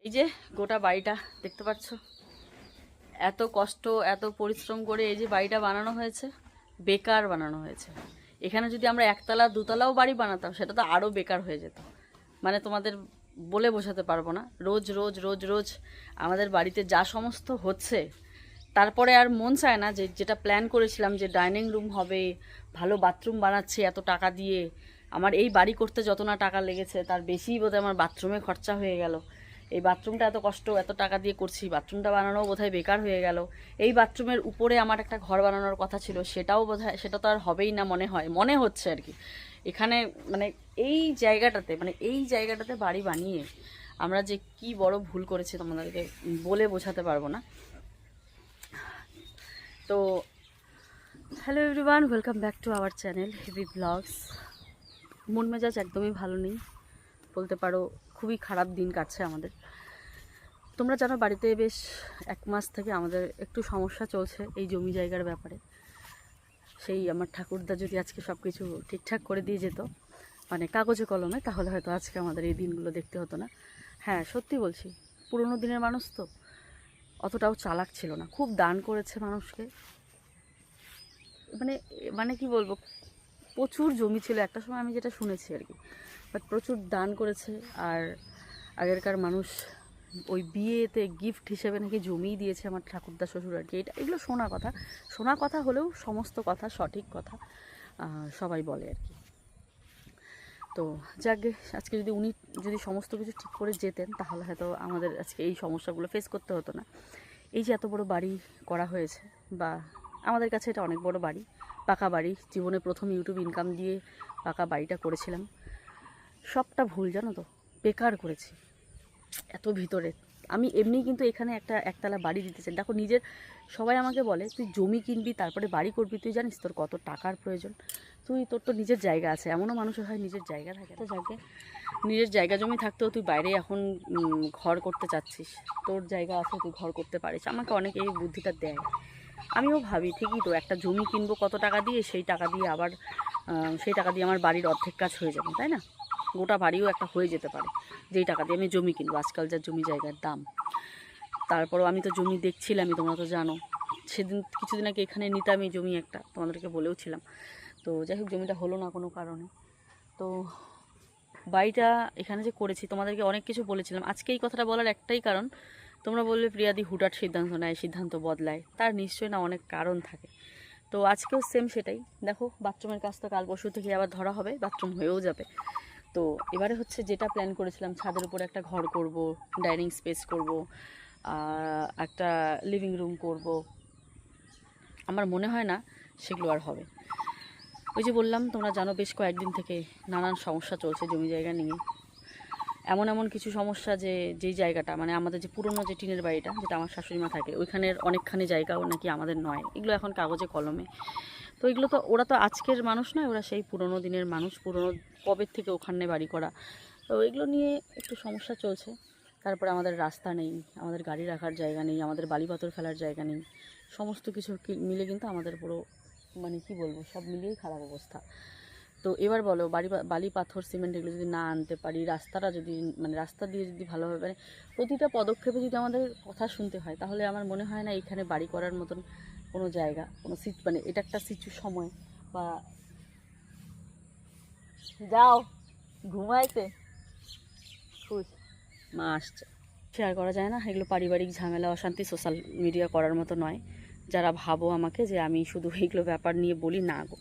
এই যে গোটা বাড়িটা দেখতে পাচ্ছ, এত কষ্ট এত পরিশ্রম করে এই যে বাড়িটা বানানো হয়েছে, বেকার বানানো হয়েছে। এখানে যদি আমরা একতলা দুতলাও বাড়ি বানাতাম সেটা তো আরও বেকার হয়ে যেত। মানে তোমাদের বলে বোঝাতে পারবো না। রোজ রোজ রোজ রোজ আমাদের বাড়িতে যা সমস্ত হচ্ছে, তারপরে আর মন চায় না যে যেটা প্ল্যান করেছিলাম যে ডাইনিং রুম হবে, ভালো বাথরুম বানাচ্ছি এত টাকা দিয়ে। আমার এই বাড়ি করতে যত না টাকা লেগেছে তার বেশিই বোধহয় আমার বাথরুমে খরচা হয়ে গেল। এই বাথরুমটা এত কষ্ট এত টাকা দিয়ে করছি, বাথরুমটা বানানো বোধহয় বেকার হয়ে গেল। এই বাথরুমের উপরে আমার একটা ঘর বানানোর কথা ছিল, সেটাও বোধহয় সেটা তো আর হবেই না মনে হচ্ছে আর কি। এখানে মানে এই জায়গাটাতে বাড়ি বানিয়ে আমরা যে কি বড় ভুল করেছি তোমাদেরকে বলে বোঝাতে পারবো না। তো hello everyone, welcome back to our channel heavy blogs. মন মেজাজ একদমই ভালো নেই বলতে পারো, খুবই খারাপ দিন কাটছে আমাদের। তোমরা জানো বাড়িতে বেশ 1 মাস থেকে আমাদের একটু সমস্যা চলছে এই জমি জায়গার ব্যাপারে। সেই আমার ঠাকুরদা যদি আজকে সব কিছু ঠিকঠাক করে দিয়ে যেত, মানে কাগজে কলমে, তাহলে হয়তো আজকে আমাদের এই দিনগুলো দেখতে হতো না। হ্যাঁ, সত্যি বলছি, পুরোনো দিনের মানুষ তো অতটাও চালাক ছিল না, খুব দান করেছে মানুষকে। মানে মানে কি বলবো, প্রচুর জমি ছিল একটা সময়, আমি যেটা শুনেছি আর কি। বাট প্রচুর দান করেছে। আর আগেরকার মানুষ ওই বিয়েতে গিফট হিসেবে নাকি জমিই দিয়েছে আমার ঠাকুরদা শ্বশুর আর কি। এগুলো শোনা কথা হলেও সমস্ত কথা সঠিক কথা সবাই বলে আর কি। তো যাকে আজকে উনি যদি সমস্ত কিছু ঠিক করে যেতেন, তাহলে হয়তো আমাদের আজকে এই সমস্যাগুলো ফেস করতে হতো না। এই যে এত বড় বাড়ি করা হয়েছে, বা আমাদের কাছে এটা অনেক বড় বাড়ি, পাকা বাড়ি। জীবনে প্রথম ইউটিউব ইনকাম দিয়ে পাকা বাড়িটা করেছিলাম। সবটা ভুল, জানো তো, বেকার করেছি এত ভিতরে। আমি এমনি কিন্তু এখানে একতলা বাড়ি দিতে চাই। দেখো, সবাই আমাকে বলে তুই জমি কিনবি তারপরে বাড়ি করবি, তুই জানিস তোর কত টাকার প্রয়োজন? তোর তো নিজের জায়গা আছে। এমনও মানুষের হয় নিজের জায়গা থাকে, তো যাকে নিজের জায়গা জমি থাকতেও তুই বাইরে এখন ঘর করতে চাচ্ছিস, তোর জায়গা আছে তুই ঘর করতে পারিস। আমাকে অনেকে এই বুদ্ধিটা দেয়। আমিও ভাবি ঠিকই তো, একটা জমি কিনবো কত টাকা দিয়ে, সেই টাকা দিয়ে আবার আমার বাড়ির অর্ধেক কাজ হয়ে যাবে, তাই না? গোটা বাড়িও একটা হয়ে যেতে পারে যেই টাকা দিয়ে আমি জমি কিনবো। আজকাল যা জমি জায়গার দাম, তারপরও আমি তো জমি দেখছিলামই, তোমরা তো জানো। কিছুদিন আগে এখানে নিতামই জমি একটা, তোমাদেরকে বলেও ছিলাম। তো যাই হোক, জমিটা হলো না কোনো কারণে। তো বাড়িটা এখানে যে করেছি, তোমাদেরকে অনেক কিছু বলেছিলাম। আজকে এই কথাটা বলার একটাই কারণ, তোমরা বলবে প্রিয়াদি হুটহাট সিদ্ধান্ত নেয়, সিদ্ধান্ত বদলায়, তার নিশ্চয়ই না অনেক কারণ থাকে। তো আজকেও সেম সেটাই। দেখো, বাথরুমের কাজ তো কাল পরশু থেকে আবার ধরা হবে, বাথরুম হয়েও যাবে। তো এবারে হচ্ছে যেটা প্ল্যান করেছিলাম, ছাদের উপরে একটা ঘর করব, ডাইনিং স্পেস করব, একটা লিভিং রুম করব, আমার মনে হয় না সেগুলো আর হবে। ওই যে বললাম, তোমরা জানো বেশ কয়েকদিন থেকে নানান সমস্যা চলছে জমি জায়গা নিয়ে। এমন কিছু সমস্যা যে যেই জায়গাটা, মানে আমাদের যে পুরনো যে টিনের বাড়িটা, যেটা আমার শাশুড়ি মা থাকে, ওইখানের অনেকখানি জায়গাও নাকি আমাদের নয়। এগুলো এখন কাগজে কলমে। তো এগুলো তো, ওরা তো আজকের মানুষ নয়, ওরা সেই পুরনো দিনের মানুষ, পুরনো কবের থেকে ওখানে বাড়ি করা। তো এগুলো নিয়ে একটু সমস্যা চলছে। তারপরে আমাদের রাস্তা নেই, আমাদের গাড়ি রাখার জায়গা নেই, আমাদের বালি পাথর ফেলার জায়গা নেই। সমস্ত কিছু মিলে কিন্তু আমাদের পুরো, মানে কি বলবো, সব মিলিয়েই খারাপ অবস্থা। তো এবার বলো, বালি পাথর সিমেন্ট এগুলো যদি না আনতে পারি, রাস্তাটা যদি, মানে রাস্তা দিয়ে যদি ভালোভাবে, মানে প্রতিটা পদক্ষেপে যদি আমাদের কথা শুনতে হয়, তাহলে আমার মনে হয় না এখানে বাড়ি করার মতন কোনো জায়গা, কোনো মানে এটা একটা সময় বা যাও ঘুমাইতে, খুশ মা আসছে। শেয়ার করা যায় না এগুলো, পারিবারিক ঝামেলা অশান্তি সোশ্যাল মিডিয়া করার মতো নয়। যারা ভাবো আমাকে যে আমি শুধু এইগুলো ব্যাপার নিয়ে বলি, না গো,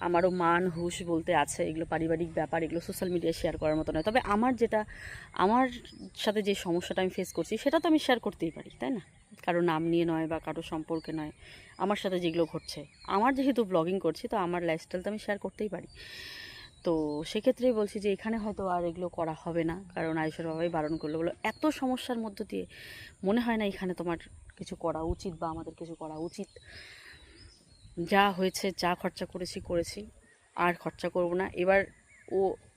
আমারও মান হুঁশ বলতে আছে। এগুলো পারিবারিক ব্যাপার, এগুলো সোশ্যাল মিডিয়ায় শেয়ার করার মতো নয়। তবে আমার সাথে যে সমস্যাটা আমি ফেস করছি, সেটা তো আমি শেয়ার করতেই পারি, তাই না? কারো নাম নিয়ে নয় বা কারো সম্পর্কে নয়, আমার সাথে যেগুলো ঘটছে। আমার যেহেতু ব্লগিং করছি, তো আমার লাইফস্টাইল তো আমি শেয়ার করতেই পারি। তো সেক্ষেত্রেই বলছি যে এখানে হয়তো আর এগুলো করা হবে না, কারণ আয়েশার বাবাই বারণ করলো, বলো এত সমস্যার মধ্য দিয়ে মনে হয় না এখানে তোমার কিছু করা উচিত বা আমাদের কিছু করা উচিত। যা হয়েছে, যা খরচা করেছি, আর খরচা করব না এবার।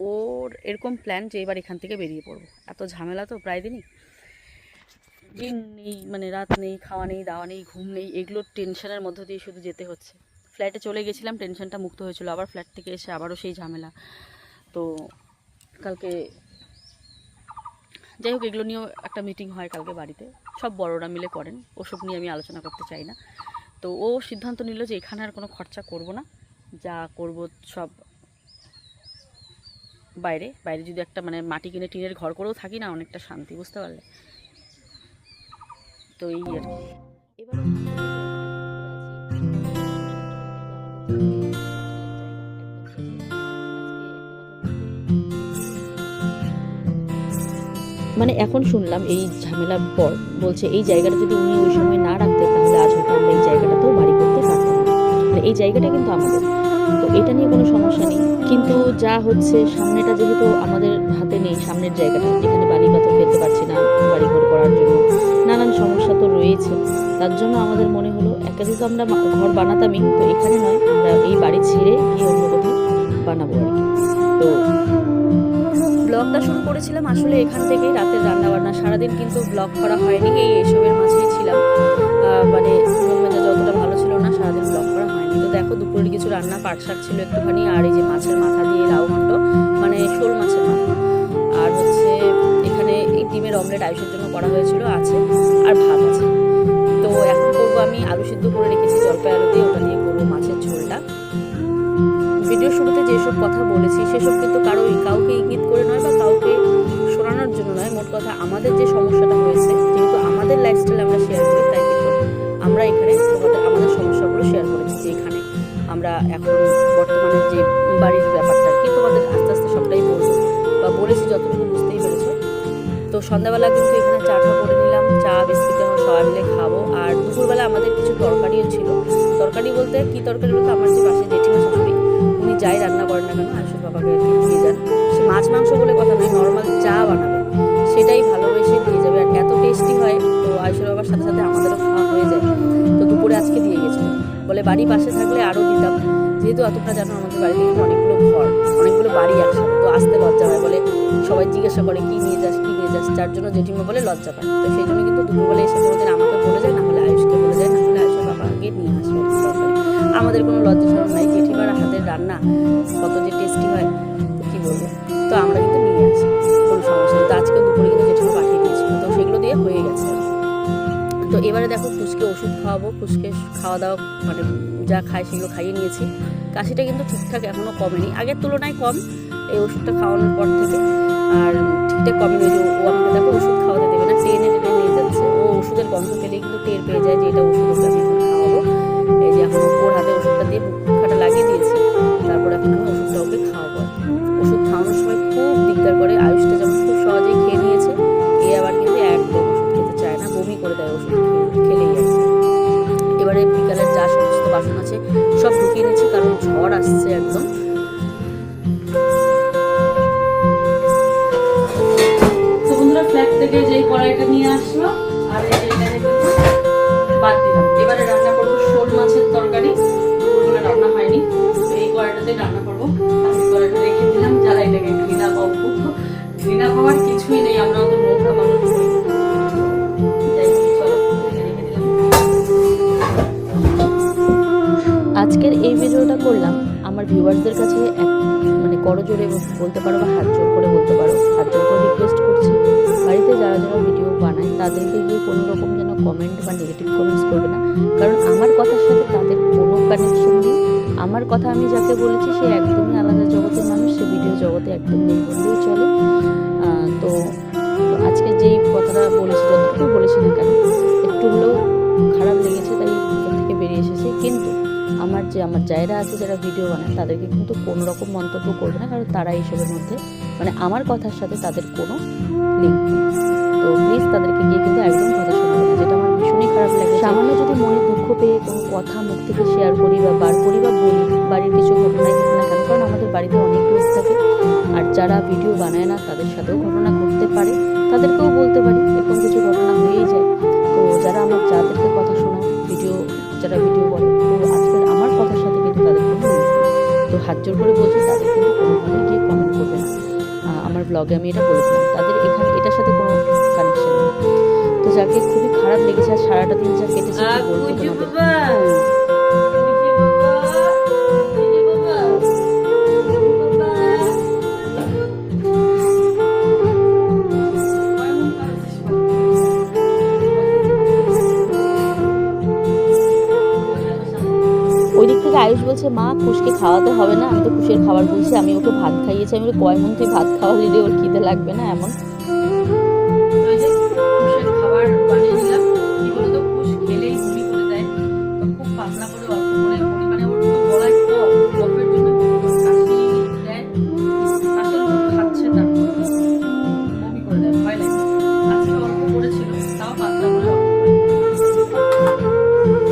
ওর এরকম প্ল্যান যে এবার এখান থেকে বেরিয়ে পড়বো। এত ঝামেলা তো প্রায় দিনই, দিন নেই, মানে রাত নেই, খাওয়া নেই, দাওয়া নেই, ঘুম নেই, এগুলোর টেনশনের মধ্য দিয়ে শুধু যেতে হচ্ছে। ফ্ল্যাটে চলে গেছিলাম, টেনশনটা মুক্ত হয়েছিল, আবার ফ্ল্যাট থেকে এসে আবারও সেই ঝামেলা। তো কালকে যাই হোক, এগুলো নিয়েও একটা মিটিং হয় কালকে বাড়িতে, সব বড়রা মিলে করেন, ওসব নিয়ে আমি আলোচনা করতে চাই না। তো ও সিদ্ধান্ত নিল যে এখানে আর কোনো খরচা করব না, যা করব সব বাইরে। বাইরে যদি একটা মানে মাটি কিনে টিনের ঘর করেও থাকি না, অনেকটা শান্তি, বুঝতে পারলে? তো এই আর কি। এবারে মানে এখন শুনলাম এই ঝামেলার পর বলছে এই জায়গাটা যদি উনি ওই সময় না রাখতেন তাহলে আজ হয়তো আমরা এই জায়গাটাতেও বাড়ি করতে পারতাম না। মানে এই জায়গাটা কিন্তু আমাদের, তো এটা নিয়ে কোনো সমস্যা নেই। কিন্তু যা হচ্ছে, সামনেটা যেহেতু আমাদের হাতে নেই, সামনের জায়গাটা যেখানে বালি পাথর ফেলতে পারছি না বাড়িঘর করার জন্য, নানান সমস্যা তো রয়েছে। তার জন্য আমাদের মনে হলো একাধিক আমরা ঘর বানাতামই, তো এখানে নয়, আমরা এই বাড়ি ছেড়ে গিয়ে অন্য কোথাও বানাবো আর কি। তো ব্লগটা শুরু করেছিলাম আসলে এখান থেকেই, রাতের রান্নাবান্না। সারাদিন কিন্তু ব্লগ করা হয়নি, এসবের মাঝেই ছিলাম। মানে মেজাজ যতটা ভালো ছিল না, সারাদিন ব্লগ করা হয়নি। তো দেখো দুপুরের কিছু রান্না, পাট শাক ছিল একটুখানি, আর এই যে মাছের মাথা দিয়ে লাউ ঘন্ট, মানে শোল মাছের মাথা, আর হচ্ছে এখানে এই ডিমের অমলেট আয়ুষের জন্য করা হয়েছিল আছে, আর ভাত আছে। তো এখন করবো আমি আলু সিদ্ধ করে রেখেছি জলপাই আলু দিয়ে, ওটা দিয়ে করবো মাছের ঝোলটা। ভিডিও শুরুতে যেসব কথা বলেছি সেসব কিন্তু কাউকে ইঙ্গিত করে নয় বা কাউকে শোনানোর জন্য নয়। মোট কথা আমাদের যে সমস্যাটা হয়েছে, যেহেতু আমাদের লাইফস্টাইল আমরা শেয়ার করি, তাই কিন্তু আমরা এখানে আমাদের সমস্যাগুলো শেয়ার করেছি, যে এখানে আমরা এখন বর্তমানে যে বাড়ির ব্যাপারটা আর কি তোমাদের আস্তে আস্তে সবটাই বলবো, বা বলেছি যতটুকু বুঝতেই পেরেছ। তো সন্ধ্যাবেলা কিন্তু এখানে চাটা করে নিলাম, চা বিস্কুট যখন সবাই মিলে খাবো। আর দুপুরবেলা আমাদের কিছু তরকারিও ছিল। তরকারি বলতে কি তরকারি বলতে, আমার যে পাশে জেঠিমা শাশুড়ি, উনি যাই রান্না করেন না কেন আয়ুষের বাবাকে দিয়ে যান। সে মাছ মাংস বলে কথা নয়, নর্মাল চা বানাবে, সেটাই ভালোবেসে দিয়ে যাবে, আর এত টেস্টি হয়। তো আয়ুষের বাবার সাথে সাথে আমাদেরও খাওয়া হয়ে যায়। তো দুপুরে আজকে দিয়ে গেছিল, বলে বাড়ি পাশে থাকলে আরও দিতাম। যেহেতু এতটা জানো আমাদের বাড়িতে কিন্তু অনেকগুলো ঘর, অনেকগুলো বাড়ি একসাথে, তো আসতে লজ্জা হয়, বলে সবাই জিজ্ঞাসা করে কি নিয়ে যাস, যার জন্য জেঠিমা বলে লজ্জা পায়। তো সেই জন্য কিন্তু দুপুরবেলা এসে কোনোদিন আমাকে বলে যায়, না হলে আয়ুষকে বলে যায়, না হলে আয়ুষের বাবাকে নিয়ে আসে তরকারি। আমাদের কোনো লজ্জা সরম নাই, জেঠিমার হাতের রান্না কত যে টেস্টি হয়, তো কী বলবো। তো আমরা কিন্তু নিয়ে আসি, কোনো সমস্যা নেই। তো আজকে দুপুরে কিন্তু জেঠিমা পাঠিয়ে দিয়েছিল, তো সেগুলো দিয়ে হয়ে গেছে। তো এবারে দেখো ফুসকে ওষুধ খাওয়াবো, ফুসকে খাওয়া দাওয়া মানে যা খায় সেগুলো খাইয়ে নিয়েছি। কাশিটা কিন্তু ঠিকঠাক এখনও কমেনি, আগের তুলনায় কম এই ওষুধটা খাওয়ানোর পর থেকে। আর ঠিকঠাক কমেনি, যে ও আমাকে দেখো ওষুধ খাওয়াতে দেবে না, টেনে নিয়ে যাচ্ছে। ও ওষুধের গন্ধ পেলেই কিন্তু টের পেয়ে যায় যে এটা ওষুধ, ওকে আমি এখন খাওয়াবো। এই যে এখন ওর হাতে ওষুধটা দিয়ে বুকখাটা লাগিয়ে দিয়েছি, তারপর এখন আমি ওষুধটা ওকে খাওয়াবো। ওষুধ খাওয়ানোর সময় খুব দিকদার করে, আয়ুষটা যেমন খুব সহজেই খেয়ে নিয়েছে, এ আবার কিন্তু একদম ওষুধ খেতে চায় না, বমি করে দেয় ওষুধ খেলেই আর। এবারে বিকালের যা সমস্ত বাসন আছে সব ঢুকিয়ে নিচ্ছি, কারণ ঝড় আসছে একদম। তো বন্ধুরা ফ্ল্যাট থেকে যেই কড়াইটা নিয়ে আসলো, আর এই বাদ দিলাম। এবারে রান্না করবো শোল মাছের তরকারি, দুপুরবেলা রান্না হয়নি, তো এই কড়াইটাতে রান্না করবো। কড়াইটা রেখে দিলাম, জ্বালাই লেগে ঘৃণা পাবো, ঘৃণা পাওয়ার কিছুই নেই, আমরা অত নোংরা মানুষ হই। আজকের এই ভিডিওটা করলাম আমার ভিউয়ার্সদের কাছে মানে করজোড়ে বলতে পারো বা হাত জোর করে বলতে পারো, হাত জোর করে রিকোয়েস্ট করছি, বাড়িতে যারা যারা ভিডিও বানায় তাদেরকে গিয়ে কোনো রকম যেন কমেন্ট বা নেগেটিভ কমেন্টস করবে না। কারণ আমার কথার সাথে তাদের কোনো কানেকশন নেই। আমার কথা আমি যাকে বলেছি সে একদমই আলাদা জগতের মানুষ, সে ভিডিও জগতে একদম নেই বললেই চলে। তো আজকে যেই কথাটা বলেছি, যতটুকু বলেছি না কেন, একটু হলেও খারাপ লেগেছে, তাই ভিতর থেকে বেরিয়ে এসেছে। কিন্তু আমার জায়গা আছে যারা ভিডিও বানায় তাদেরকে কিন্তু কোনো রকম মন্তব্য করবে না, কারণ তারা এইসবের মধ্যে মানে আমার কথার সাথে তাদের কোনো লিঙ্ক নেই। তো প্লিজ তাদেরকে গিয়ে কিন্তু একদম কথা শোনাবে না, যেটা আমার ভীষণই খারাপ লাগে। সামান্য যদি মনে দুঃখ পেয়ে কোনো কথা মুখ থেকে শেয়ার করি বা বার করি বা বলি বাড়ির কিছু ঘটনাই হোক না কেন, কারণ আমাদের বাড়িতে অনেক লোক থাকে, আর যারা ভিডিও বানায় না তাদের সাথেও ঘটনা ঘটতে পারে, তাদেরকেও বলতে পারি, এরকম কিছু ঘটনা হয়েই যায়। তো যাদেরকে কথা শোনায় যারা ভিডিও বলে, তো আজকের আমার কথার সাথে কিন্তু তাদের কোনো মিল নেই। তো হাত জোর করে বলছি তাদের কিন্তু কোনোভাবে গিয়ে কমেন্ট করবে না। আমার ব্লগে আমি এটা বলেছিলাম, তাদের এখানে এটার সাথে কোনো কানেকশন নেই। তো যাকে খুবই খারাপ লেগেছে, আর সারাটা দিন যা কেটেছে বলবো তোমাদের। আয়ুষ বলছে মা খুশকে খাওয়াতে হবে না, আমি তো খুশের খাবার বলছি, আমি ওকে ভাত খাইয়েছি। আমি কয় মন তুই ভাত খাওয়ালি রে, ওর খিদে লাগবে না এমন। খুশের খাবার বানিয়ে দিলাম। কি বলতো, খুশ খেলেই বমি করে দেয়, খুব পাতলা করে অল্প করে পরিমাণে, ওর তো গলায় কফের জন্য কাশি দেয়, কাশির ওষুধ খাচ্ছে, তারপর বমি করে দেয়, ভয় লাগে। আজকে অল্প করেছিল, তাও পাতলা করে অল্প করে।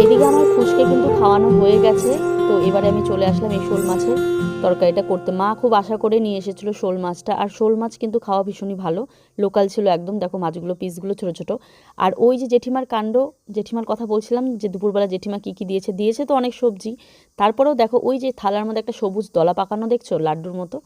এদিকে আমার খুশকে কিন্তু খাওয়ানো হয়ে গেছে। তো এবারে আমি চলে আসলাম এই শোল মাছের তরকারিটা করতে। মা খুব আশা করে নিয়ে এসেছিলো শোল মাছটা, আর শোল মাছ কিন্তু খাওয়া ভীষণই ভালো, লোকাল ছিল একদম। দেখো মাছগুলো, পিসগুলো ছোটো ছোটো। আর ওই যে জেঠিমার কাণ্ড, জেঠিমার কথা বলছিলাম যে দুপুরবেলা জেঠিমা কী কী দিয়েছে, দিয়েছে তো অনেক সবজি। তারপরেও দেখো ওই যে থালার মধ্যে একটা সবুজ দলা পাকানো দেখছো লাড্ডুর মতো,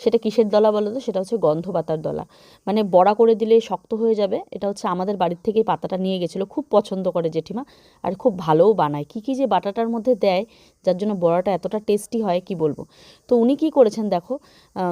সেটা কিসের দলা বলো তো? সেটা হচ্ছে গন্ধ পাতার দলা। মানে বড়া করে দিলে শক্ত হয়ে যাবে। এটা হচ্ছে আমাদের বাড়ির থেকেই পাতাটা নিয়ে গেছিলো, খুব পছন্দ করে জেঠিমা, আর খুব ভালোও বানায়। কী কী যে বাটাটার মধ্যে দেয় যার জন্য বড়াটা এতটা টেস্টি হয় কি বলবো। তো উনি কী করেছেন দেখো,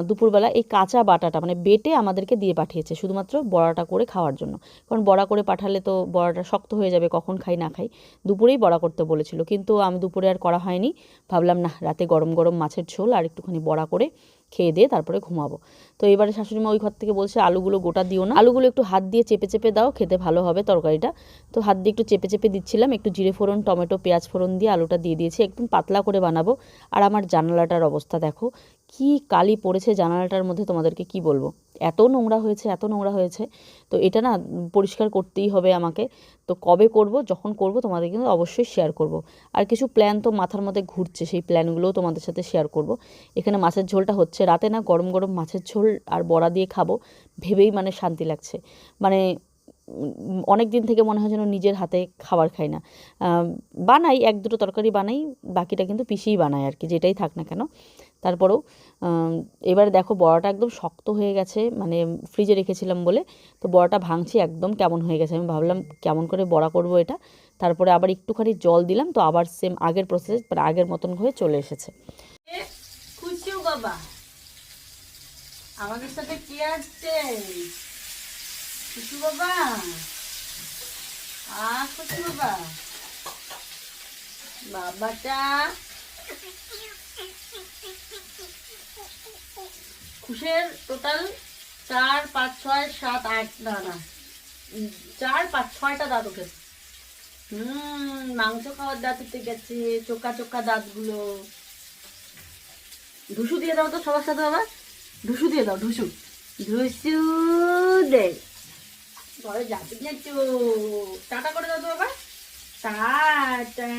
দুপুরবেলা এই কাঁচা বাটাটা মানে বেটে আমাদেরকে দিয়ে পাঠিয়েছে শুধুমাত্র বড়াটা করে খাওয়ার জন্য। কারণ বড়া করে পাঠালে তো বড়াটা শক্ত হয়ে যাবে, কখন খাই না খাই। দুপুরেই বড়া করতে বলেছিল, কিন্তু আমি দুপুরে আর করা হয়নি। ভাবলাম না, রাতে গরম গরম মাছের ঝোল আর একটুখানি বড়া করে খেয়ে দিয়ে তারপরে ঘুমাবো। তো এবারে শাশুড়িমা ওই ঘর থেকে বলছে আলুগুলো গোটা দিও না, আলুগুলো একটু হাত দিয়ে চেপে চেপে দাও, খেতে ভালো হবে তরকারিটা। তো হাত দিয়ে একটু চেপে চেপে দিচ্ছিলাম, একটু জিরে ফোড়ন, টমেটো, পেঁয়াজ ফোড়ন দিয়ে আলুটা দিয়ে দিয়েছি, একদম পাতলা করে বানাবো। আর আমার জানালাটার অবস্থা দেখো, কি কালি পড়েছে জানালাটার মধ্যে, তোমাদেরকে কি বলবো, এত নোংরা হয়েছে, এত নোংরা হয়েছে। তো এটা না পরিষ্কার করতেই হবে আমাকে। তো কবে করব, যখন করব তোমাদের কিন্তু অবশ্যই শেয়ার করব। আর কিছু প্ল্যান তো মাথার মধ্যে ঘুরছে, সেই প্ল্যানগুলোও তোমাদের সাথে শেয়ার করব। এখানে মাছের ঝোলটা হচ্ছে, রাতে না গরম গরম মাছের ঝোল আর বড়া দিয়ে খাবো ভেবেই মানে শান্তি লাগছে। মানে অনেক দিন থেকে মনে হয় যেন নিজের হাতে খাবার খাই না। বানাই এক দুটো তরকারি বানাই, বাকিটা কিন্তু পিসিই বানায় আর কি, যেটাই থাক না কেন। তারপরেও এবারে দেখো বড়াটা একদম শক্ত হয়ে গেছে, মানে ফ্রিজে রেখেছিলাম বলে। তো বড়াটা ভাঙছি, একদম কেমন হয়ে গেছে। আমি ভাবলাম কেমন করে বড়া করব এটা। তারপরে আবার একটুখানি জল দিলাম, তো আবার সেম আগের প্রসেস, আগের মতন হয়ে চলে এসেছে। খুশিও বাবা, আমাদের সাথে কে আসছে? খুশি বাবা, খুশি বাবা, বাবাটা খুশের টোটাল 4 5 6 7 8 না না 4 5 6টা দাঁত উঠেছে। মাংস খাওয়ার দাঁত উঠে গেছে, চোকা চোকা দাঁতগুলো। ঢুসু দিয়ে দাও তো সবার সাথে, বাবা ঢুসু দিয়ে দাও, ঢুসু ঢুসু দে, ঘরে যাচ্ছি না তো। টাটা করে দাও তো বাবা, টাটা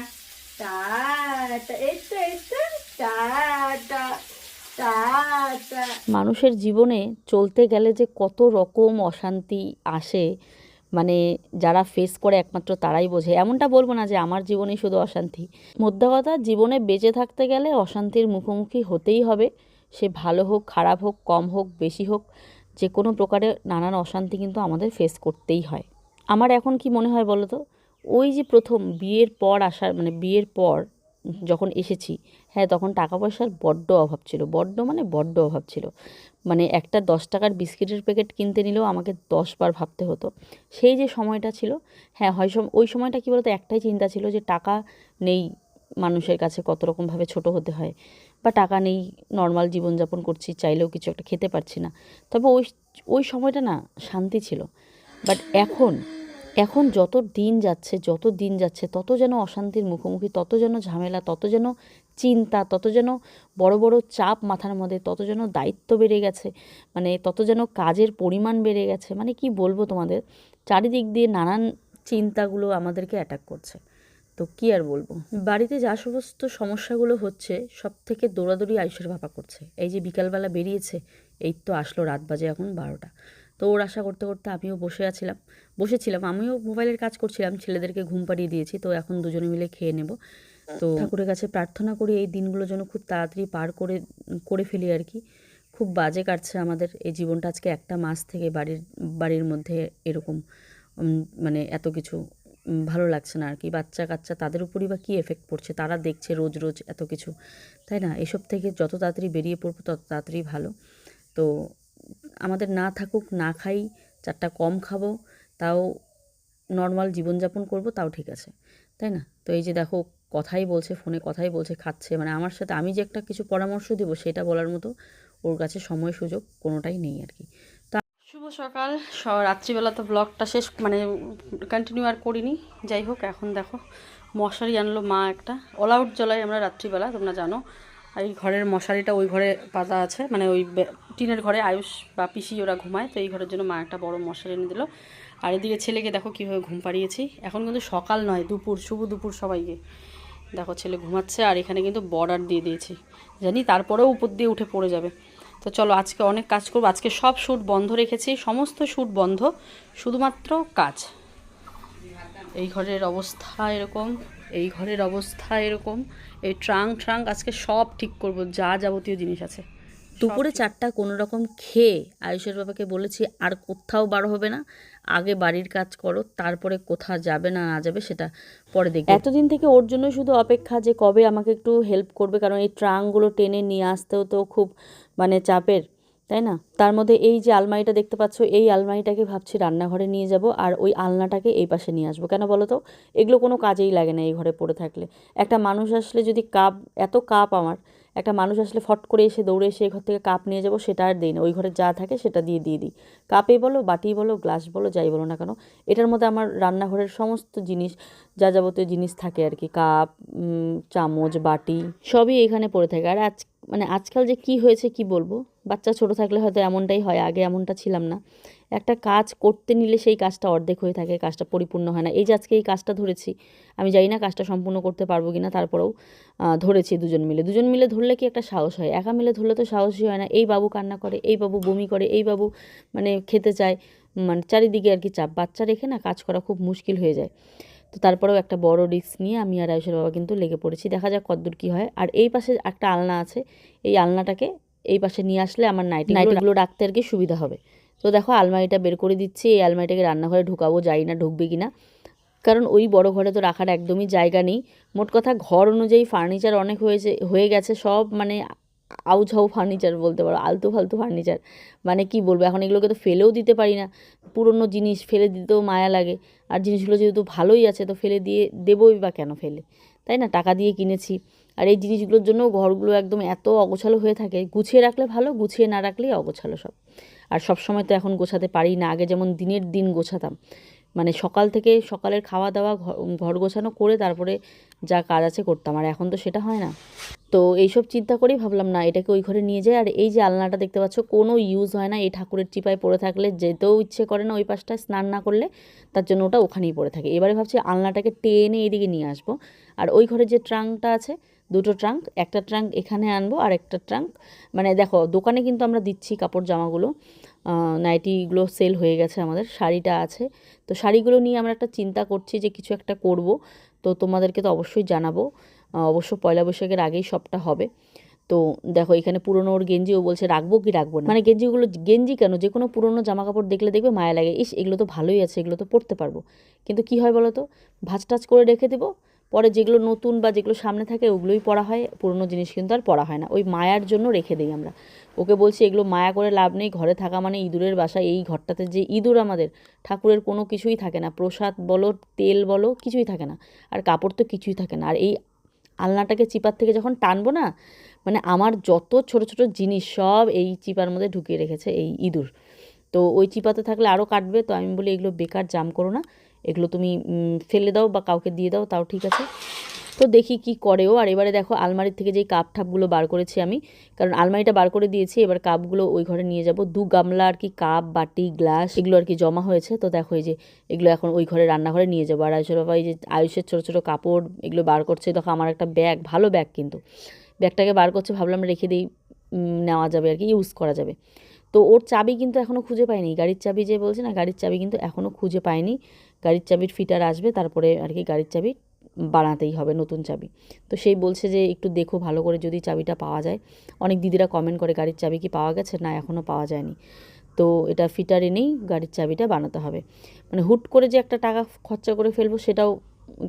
টাটা, এই তো এই তো, টাটা টাটা। মানুষের জীবনে চলতে গেলে যে কত রকম অশান্তি আসে, মানে যারা ফেস করে একমাত্র তারাই বোঝে। এমনটা বলবো না যে আমার জীবনেই শুধু অশান্তি, মোদ্দা কথা জীবনে বেঁচে থাকতে গেলে অশান্তির মুখোমুখি হতেই হবে। সে ভালো হোক, খারাপ হোক, কম হোক, বেশি হোক, যে কোনো প্রকারে নানান অশান্তি কিন্তু আমাদের ফেস করতেই হয়। আমার এখন কি মনে হয় বলো তো, ওই যে প্রথম বিয়ের পর আসার, মানে বিয়ের পর যখন এসেছি, হ্যাঁ তখন টাকা পয়সার বড্ড অভাব ছিল, বড্ড মানে বড্ড অভাব ছিল। মানে একটা 10 টাকার বিস্কিটের প্যাকেট কিনতে নিলেও আমাকে 10 বার ভাবতে হতো। সেই যে সময়টা ছিল, হ্যাঁ হয় ওই সময়টা কী বলতো, একটাই চিন্তা ছিল যে টাকা নেই, মানুষের কাছে কত রকমভাবে ছোট হতে হয়, বা টাকা নেই, নর্মাল জীবনযাপন করছি, চাইলেও কিছু একটা খেতে পারছি না। তবে ওই ওই সময়টা না শান্তি ছিল। বাট এখন, এখন যত দিন যাচ্ছে, যত দিন যাচ্ছে তত যেন অশান্তির মুখোমুখি, তত যেন ঝামেলা, তত যেন চিন্তা, তত যেন বড় বড় চাপ মাথার মধ্যে, তত যেন দায়িত্ব বেড়ে গেছে, মানে তত যেন কাজের পরিমাণ বেড়ে গেছে। মানে কি বলবো তোমাদের, চারিদিক দিয়ে নানান চিন্তাগুলো আমাদেরকে অ্যাটাক করছে। তো কী আর বলবো, বাড়িতে যা সমস্ত সমস্যাগুলো হচ্ছে সব থেকে দৌড়াদৌড়ি আয়ুষের ভাপা করছে। এই যে বিকালবেলা বেরিয়েছে, এই তো আসলো, রাত বাজে এখন 12টা। তো ওর আশা করতে করতে আমিও বসেছিলাম, আমিও মোবাইলের কাজ করছিলাম, ছেলেদেরকে ঘুম পাড়িয়ে দিয়েছি। তো এখন দুজনে মিলে খেয়ে নেব। তো ঠাকুরের কাছে প্রার্থনা করি এই দিনগুলো যেন খুব তাড়াতাড়ি পার করে ফেলি আর কি। খুব বাজে কাটছে আমাদের এই জীবনটা। আজকে একটা মাস থেকে বাড়ির মধ্যে এরকম মানে এত কিছু ভালো লাগছে না আর কি। বাচ্চা কাচ্চা তাদের উপরই বা কী এফেক্ট পড়ছে, তারা দেখছে রোজ রোজ এত কিছু, তাই না? এসব থেকে যত তাড়াতাড়ি বেরিয়ে পড়বো তত তাড়াতাড়ি ভালো। তো আমাদের না থাকুক, না খাই, 4টা কম খাবো, তাও নর্মাল জীবনযাপন করব, তাও ঠিক আছে, তাই না? তো এই যে দেখো কথাই বলছে, ফোনে কথাই বলছে, খাচ্ছে, মানে আমার সাথে আমি যে একটা কিছু পরামর্শ দিব সেটা বলার মতো ওর কাছে সময় সুযোগ কোনোটাই নেই আর কি। তা শুভ সকাল। রাত্রিবেলা তো ব্লগটা শেষ, মানে কন্টিনিউ আর করিনি। যাই হোক, এখন দেখো মশারি আনলো মা একটা। অল আউট জ্বলাই আমরা রাত্রিবেলা, তোমরা জানো। আর এই ঘরের মশারিটা ওই ঘরে পাতা আছে, মানে ওই টিনের ঘরে আয়ুষ বা পিসি ওরা ঘুমায়, তো এই ঘরের জন্য মা একটা বড় মশারি এনে দিল। আর এদিকে ছেলেকে দেখো কীভাবে ঘুম পাড়িয়েছি। এখন কিন্তু সকাল নয়, দুপুর, শুভ দুপুর সবাইকে। দেখো ছেলে ঘুমাচ্ছে, আর এখানে কিন্তু বর্ডার দিয়ে দিয়েছি, জানি তারপরেও উপর দিয়ে উঠে পড়ে যাবে। তো চলো, আজকে অনেক কাজ করবো। আজকে সব শ্যুট বন্ধ রেখেছি, সমস্ত শ্যুট বন্ধ, শুধুমাত্র কাজ। এই ঘরের অবস্থা এরকম, এই ঘরের অবস্থা এরকম, এই ট্রাঙ্ক আজকে সব ঠিক করব, যা যাবতীয় জিনিস আছে। দুপুরে 4টা কোনো রকম খেয়ে আয়ুষের বাবাকে বলেছি আর কোথাও বার হবে না, আগে বাড়ির কাজ করো, তারপরে কোথাও যাবে না না যাবে সেটা পরে দেখবে। এতদিন থেকে ওর জন্য শুধু অপেক্ষা যে কবে আমাকে একটু হেল্প করবে, কারণ এই ট্রাঙ্কগুলো টেনে নিয়ে আসতেও তো খুব মানে চাপের, তাই না? তার মধ্যে এই যে আলমারিটা দেখতে পাচ্ছ, এই আলমারিটাকে ভাবছি রান্নাঘরে নিয়ে যাব, আর ওই আলনাটাকে এই পাশে নিয়ে আসবো। কেন বলো তো? এগুলো কোনো কাজেই লাগে না এই ঘরে পড়ে থাকলে। একটা মানুষ আসলে যদি কাপ, এত কাপ আমার, একটা মানুষ আসলে ফট করে এসে দৌড়ে এসে এই ঘর থেকে কাপ নিয়ে যাব, সেটা আর দিই না। ওই ঘরে যা থাকে সেটা দিয়ে দিই। কাপে বলো, বাটি বলো, গ্লাস বলো, যাই বলো না কেন, এটার মধ্যে আমার রান্নাঘরের সমস্ত জিনিস, যা যাবতীয় জিনিস থাকে আর কি, কাপ, চামচ, বাটি, সবই এখানে পড়ে থাকে। আর মানে আজকাল যে কি হয়েছে কি বলবো, বাচ্চা ছোট থাকলে হয়তো এমনটাই হয়, আগে এমনটা ছিলাম না। একটা কাজ করতে নিলে সেই কাজটা অর্ধেক হয়ে থাকে, কাজটা পরিপূর্ণ হয় না। এই যে আজকে এই কাজটা ধরেছি, আমি জানি না কাজটা সম্পূর্ণ করতে পারবো কি না, তারপরেও ধরেছি দুজন মিলে ধরলে কি একটা সাহস হয়, একা মিলে ধরলে তো সাহসই হয় না। এই বাবু কান্না করে, এই বাবু বমি করে, এই বাবু মানে খেতে চায়, মানে চারিদিকে আর কি চাপ, বাচ্চা রেখে না কাজ করা খুব মুশকিল হয়ে যায়। তো তারপরেও একটা বড় রিস্ক নিয়ে আমি আর আয়ুষের বাবা কিন্তু লেগে পড়েছি, দেখা যাক কতদূর কী হয়। আর এই পাশে একটা আলনা আছে, এই আলনাটাকে এই পাশে নিয়ে আসলে আমার নাইটিগুলো রাখতে আর কি সুবিধা হবে। তো দেখো আলমারিটা বের করে দিচ্ছি, এই আলমারিটাকে রান্নাঘরে ঢুকাবো, জানি না ঢুকবে কি না, কারণ ওই বড় ঘরে তো রাখার একদমই জায়গা নেই। মোট কথা ঘর অনুযায়ী ফার্নিচার অনেক হয়ে গেছে সব, মানে আউঝাউ ফার্নিচার বলতে পারো, আলতু ফালতু ফার্নিচার, মানে কি বলবো, এখন এগুলোকে তো ফেলেও দিতে পারি না, পুরনো জিনিস ফেলে দিতেও মায়া লাগে। আর জিনিসগুলো যেহেতু ভালোই আছে, তো ফেলে দিয়ে দেবোই বা কেন ফেলে, তাই না? টাকা দিয়ে কিনেছি। আর এই জিনিসগুলোর জন্য ঘরগুলো একদম এত অগোছালো হয়ে থাকে, গুছিয়ে রাখলে ভালো, গুছিয়ে না রাখলেই অগোছালো সব। আর সব সময় তো এখন গোছাতে পারি না, আগে যেমন দিনের দিন গোছাতাম, মানে সকাল থেকে সকালের খাওয়া দাওয়া, ঘর গোছানো করে তারপরে যা কাজ আছে করতাম, আর এখন তো সেটা হয় না। তো এইসব চিন্তা করেই ভাবলাম না, এটাকে ওই ঘরে নিয়ে যাই। আর এই যে আলনাটা দেখতে পাচ্ছ, কোনো ইউজ হয় না, এই ঠাকুরের চিপায় পড়ে থাকলে যেতেও ইচ্ছে করে না ওই পাশটায়, স্নান না করলে, তার জন্য ওটা ওখানেই পড়ে থাকে। এবারে ভাবছি আলনাটাকে টেনে এদিকে নিয়ে আসবো। আর ওই ঘরে যে ট্রাঙ্কটা আছে, দুটো ট্রাঙ্ক, একটা ট্রাঙ্ক এখানে আনবো, আর একটা ট্রাঙ্ক, মানে দেখো দোকানে কিন্তু আমরা দিচ্ছি কাপড় জামাগুলো, নাইটিগুলো সেল হয়ে গেছে, আমাদের শাড়িটা আছে। তো শাড়িগুলো নিয়ে আমরা একটা চিন্তা করছি যে কিছু একটা করব, তো তোমাদেরকে তো অবশ্যই জানাবো। অবশ্য পয়লা বৈশাখের আগেই সবটা হবে। তো দেখো এখানে পুরনো ওর গেঞ্জি, ও বলছে রাখবো কি রাখবো না, মানে গেঞ্জি কেন, যে কোনো পুরনো জামা কাপড় দেখলে দেখবে মায়া লাগে, ইস এগুলো তো ভালোই আছে, এগুলো তো পরতে পারবো। কিন্তু কি হয় বলো তো, ভাঁজ টাজ করে রেখে দেবো, পরে যেগুলো নতুন বা যেগুলো সামনে থাকে ওগুলোই পরা হয়, পুরনো জিনিস কিন্তু আর পরা হয় না, ওই মায়ার জন্য রেখে দিই আমরা। ওকে বলছি এগুলো মায়া করে লাভ নেই, ঘরে থাকা মানে ইঁদুরের বাসা, এই ঘরটাতে যে ইঁদুর, আমাদের ঠাকুরের কোনো কিছুই থাকে না, প্রসাদ বলো, তেল বলো, কিছুই থাকে না, আর কাপড় তো কিছুই থাকে না। আর এই আলনাটাকে চিপার থেকে যখন টানবো না, মানে আমার যত ছোট ছোট জিনিস সব এই চিপার মধ্যে ঢুকিয়ে রেখেছে এই ইঁদুর। তো ওই চিপাতে থাকলে আরও কাটবে, তো আমি বলি এগুলো বেকার জাম করো না, এগুলো তুমি ফেলে দাও বা কাউকে দিয়ে দাও, তাও ঠিক আছে। তো দেখি কি করে ও। আর এবারে দেখো আলমারির থেকে যেই কাপ ঠাপগুলো বার করেছি আমি, কারণ আলমারিটা বার করে দিয়েছি, এবার কাপগুলো ওই ঘরে নিয়ে যাব। 2 গামলা আর কি কাপ, বাটি, গ্লাস এগুলো আর কি জমা হয়েছে, তো দেখো এই যে এগুলো এখন ওই ঘরে রান্নাঘরে নিয়ে যাবো। আর আয়ুষের বাবা এই যে আয়ুষের ছোটো ছোটো কাপড় এগুলো বার করছে, দেখো আমার একটা ব্যাগ, ভালো ব্যাগ কিন্তু, ব্যাগটাকে বার করছে, ভাবলাম রেখে দিই, নেওয়া যাবে আর কি, ইউজ করা যাবে। তো ওর চাবি কিন্তু এখনও খুঁজে পাইনি, গাড়ির চাবি যে বলছে না, গাড়ির চাবি কিন্তু এখনও খুঁজে পাইনি। গাড়ির চাবির ফিটার আসবে, তারপরে আর কি গাড়ির চাবি বানাতেই হবে, নতুন চাবি। তো সেই বলছে যে একটু দেখো ভালো করে যদি চাবিটা পাওয়া যায়। অনেক দিদিরা কমেন্ট করে গাড়ির চাবি কি পাওয়া গেছে, না এখনও পাওয়া যায়নি। তো এটা ফিটার এনেই গাড়ির চাবিটা বানাতে হবে, মানে হুট করে যে একটা টাকা খরচা করে ফেলবো সেটাও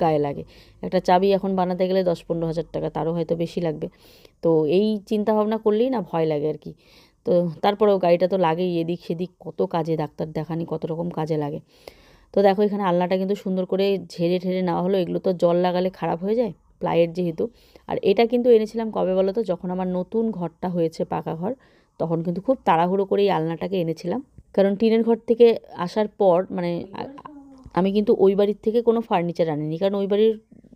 গায়ে লাগে। একটা চাবি এখন বানাতে গেলে 10-15 হাজার টাকা, তারও হয়তো বেশি লাগবে। তো এই চিন্তা ভাবনা করলেই না ভয় লাগে আর কি। তো তারপরেও গাড়িটা তো লাগেই, এদিক সেদিক কত কাজে, ডাক্তার দেখানি কত রকম কাজে লাগে। তো দেখো এখানে আলনাটা কিন্তু সুন্দর করে ঝেড়ে ঠেড়ে নেওয়া হলো, এগুলো তো জল লাগালে খারাপ হয়ে যায়, প্লাইয়ের যেহেতু। আর এটা কিন্তু এনেছিলাম কবে বলো তো, যখন আমার নতুন ঘরটা হয়েছে পাকা ঘর, তখন কিন্তু খুব তাড়াহুড়ো করে এই আলনাটাকে এনেছিলাম। কারণ টিনের ঘর থেকে আসার পর মানে আমি কিন্তু ওই বাড়ির থেকে কোনো ফার্নিচার আনিনি, কারণ ওই বাড়ির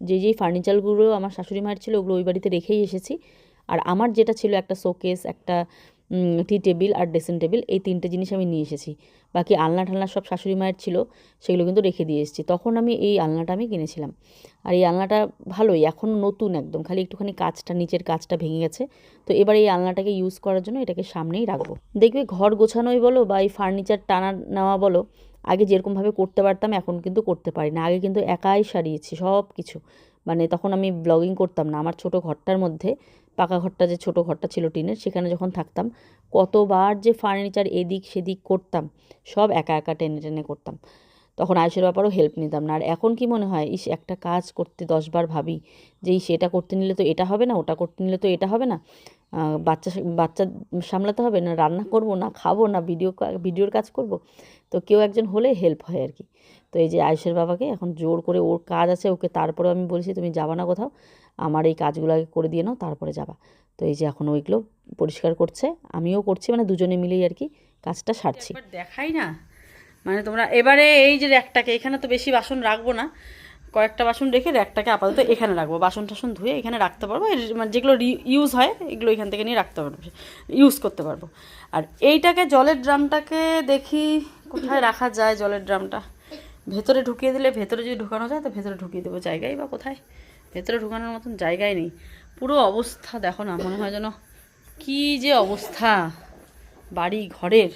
যেই ফার্নিচারগুলো আমার শাশুড়ি মায়ের ছিল ওগুলো ওই বাড়িতে রেখেই এসেছি। আর আমার যেটা ছিল একটা শোকেস, একটা টি টেবিল আর ড্রেসিং টেবিল, এই 3টে জিনিস আমি নিয়ে এসেছি। বাকি আলনা ঠালনা সব শাশুড়ি মায়ের ছিল, সেগুলো কিন্তু রেখে দিয়ে এসেছি। তখন আমি এই আলনাটা আমি কিনেছিলাম। আর এই আলনাটা ভালোই, এখনও নতুন একদম, খালি একটুখানি কাচটা, নিচের কাচটা ভেঙে গেছে। তো এবার এই আলনাটাকে ইউজ করার জন্য এটাকে সামনেই রাখবো। দেখবে ঘর গোছানোই বলো বা এই ফার্নিচার টানা নেওয়া বলো, আগে যেরকমভাবে করতে পারতাম এখন কিন্তু করতে পারি না। আগে কিন্তু একাই সারিয়েছি সব কিছু। মানে তখন আমি ব্লগিং করতাম না, আমার ছোটো ঘরটার মধ্যে, পাকা ঘরটা যে ছোটো ঘরটা ছিল টিনের, সেখানে যখন থাকতাম কতবার যে ফার্নিচার এদিক সেদিক করতাম, সব একা একা টেনে টেনে করতাম। তখন আয়ুষের ব্যাপারও হেল্প নিতাম না। আর এখন কি মনে হয়, ইস একটা কাজ করতে 10বার ভাবি যে সেটা করতে নিলে তো এটা হবে না, ওটা করতে নিলে তো এটা হবে না, বাচ্চা বাচ্চা সামলাতে হবে না, রান্না করব না, খাবো না, ভিডিওর কাজ করব। তো কেউ একজন হলে হেল্প হয় আর কি। তো এই যে আয়ুষের বাবাকে এখন জোর করে, ওর কাজ আছে ওকে, তারপরেও আমি বলছি তুমি যাবা না কোথাও, আমার এই কাজগুলো আগে করে দিয়ে নাও তারপরে যাবা। তো এই যে এখন ওইগুলো পরিষ্কার করছে, আমিও করছি, মানে দুজনে মিলেই আর কি কাজটা সারছি। দেখাই না মানে তোমরা এবারে এই যে র্যাকটাকে, এখানে তো বেশি বাসন রাখবো না, কয়েকটা বাসন রেখে র্যাকটাকে আপাতত এখানে রাখবো। বাসন টাসন ধুয়ে এখানে রাখতে পারবো, মানে যেগুলো ইউজ হয় এগুলো এখান থেকে নিয়ে রাখতে পারবো, ইউজ করতে পারবো। আর এইটাকে, জলের ড্রামটাকে দেখি কোথায় রাখা যায়। জলের ড্রামটা ভেতরে ঢুকিয়ে দিলে, ভেতরে যদি ঢুকানো যায় তো ভেতরে ঢুকিয়ে দেবো, জায়গায় বা কোথায়, ভেতরে ঢুকানোর মতন জায়গায় নেই। পুরো অবস্থা দেখো না, মনে হয় যেন কী যে অবস্থা বাড়ি ঘরের।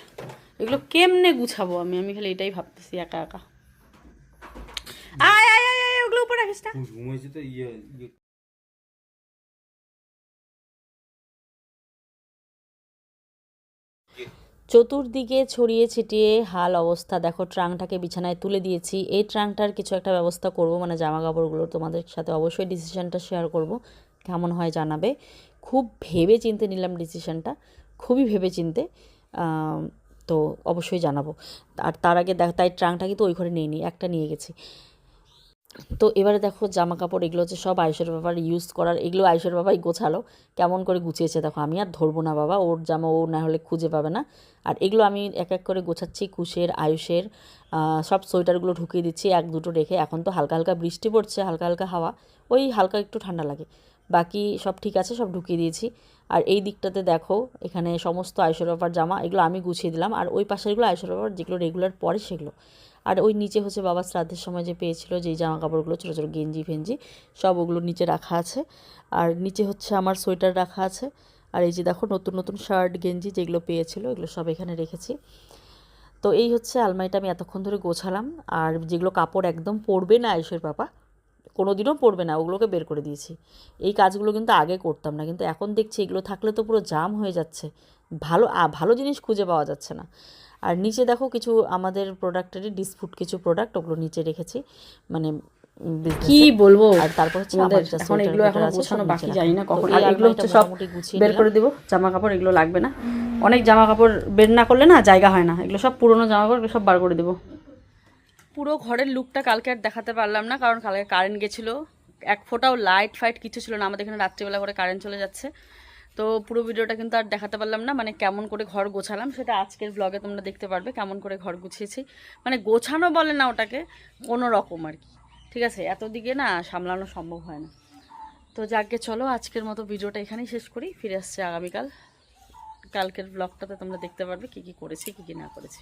এগুলো কেমনে গুছাবো আমি আমি খালি এটাই ভাবতেছি একা একা। আয় আয় আয় আয়, ওগুলো উপরে রাখিস না। চতুর্দিকে ছড়িয়ে ছিটিয়ে হাল অবস্থা দেখো। ট্রাঙ্কটাকে বিছানায় তুলে দিয়েছি। এই ট্রাঙ্কটার কিছু একটা ব্যবস্থা করব, মানে জামা কাপড়গুলো তোমাদের সাথে অবশ্যই ডিসিশনটা শেয়ার করব, কেমন হয় জানাবে। খুব ভেবে চিন্তে নিলাম ডিসিশনটা, খুবই ভেবে চিন্তে, তো অবশ্যই জানাবো। আর তার আগে তাই ট্রাঙ্কটা কিন্তু ওই ঘরে নিয়ে নিই, একটা নিয়ে গেছি। তো এবারে দেখো জামা কাপড় এগুলো হচ্ছে সব আয়ুষের বাবার ইউজ করার, এগুলো আয়ুষের বাবাই গোছালো, কেমন করে গুছিয়েছে দেখো। আমি আর ধরবো না বাবা, ওর জামা ও না হলে খুঁজে পাবে না। আর এগুলো আমি এক এক করে গোছাচ্ছি, কুশের, আয়ুষের, সব সোয়েটারগুলো ঢুকিয়ে দিচ্ছি এক দুটো রেখে। এখন তো হালকা হালকা বৃষ্টি পড়ছে, হালকা হালকা হাওয়া, ওই হালকা একটু ঠান্ডা লাগে, বাকি সব ঠিক আছে, সব ঢুকিয়ে দিয়েছি। আর এই দিকটাতে দেখো এখানে সমস্ত আয়ুষের বাবার জামা, এগুলো আমি গুছিয়ে দিলাম। আর ওই পাশেরগুলো আয়ুষের বাবার যেগুলো রেগুলার পরে সেগুলো। আর ওই নিচে হচ্ছে বাবা শ্রাদ্ধের সময় যে পেয়েছিল যেই জামা কাপড়গুলো, ছোটো ছোটো গেঞ্জি ফেঞ্জি, সব ওগুলো নিচে রাখা আছে। আর নিচে হচ্ছে আমার সোয়েটার রাখা আছে। আর এই যে দেখো নতুন নতুন শার্ট গেঞ্জি যেগুলো পেয়েছিল, এগুলো সব এখানে রেখেছি। তো এই হচ্ছে আলমারিটা আমি এতক্ষণ ধরে গোছালাম। আর যেগুলো কাপড় একদম পরবে না আয়ুষের বাবা, কোনো দিনও পরবে না, ওগুলোকে বের করে দিয়েছি। এই কাজগুলো কিন্তু আগে করতাম না, কিন্তু এখন দেখছি এগুলো থাকলে তো পুরো জাম হয়ে যাচ্ছে, ভালো ভালো জিনিস খুঁজে পাওয়া যাচ্ছে না। আর নিচে দেখো কিছু আমাদের প্রোডাক্টেরই ডিসপুট কিছু প্রোডাক্ট, ওগুলো নিচে রেখেছি, মানে কি বলবো। আর তারপর হচ্ছে আমাদের এখন এগুলো এখনো গোছানো বাকি, জানি না কখন। আর এগুলো হচ্ছে সব বের করে দেবো, জামা কাপড় এগুলো লাগবে না, অনেক জামা কাপড় বের না করলে না জায়গা হয় না, এগুলো সব পুরোনো জামা কাপড় সব বার করে দেবো। পুরো ঘরের লুকটা কালকে আর দেখাতে পারলাম না, কারণ কালকে কারেন্ট গেছিলো, এক ফোঁটাও লাইট ফাইট কিছু ছিল না। আমাদের এখানে রাত্রিবেলা করে কারেন্ট চলে যাচ্ছে, তো পুরো ভিডিওটা কিন্তু আর দেখাতে পারলাম না। মানে কেমন করে ঘর গোছালাম সেটা আজকের ব্লগে তোমরা দেখতে পারবে, কেমন করে ঘর গুছিয়েছি। মানে গোছানো বলে না ওটাকে, কোনো রকম আর কি, ঠিক আছে, এত দিকে না সামলানো সম্ভব হয় না। তো যাকে চলো আজকের মতো ভিডিওটা এখানেই শেষ করি, ফিরে আসছে আগামীকাল। কালকের ব্লগটাতে তোমরা দেখতে পারবে কী কী করেছি কী কী না করেছি।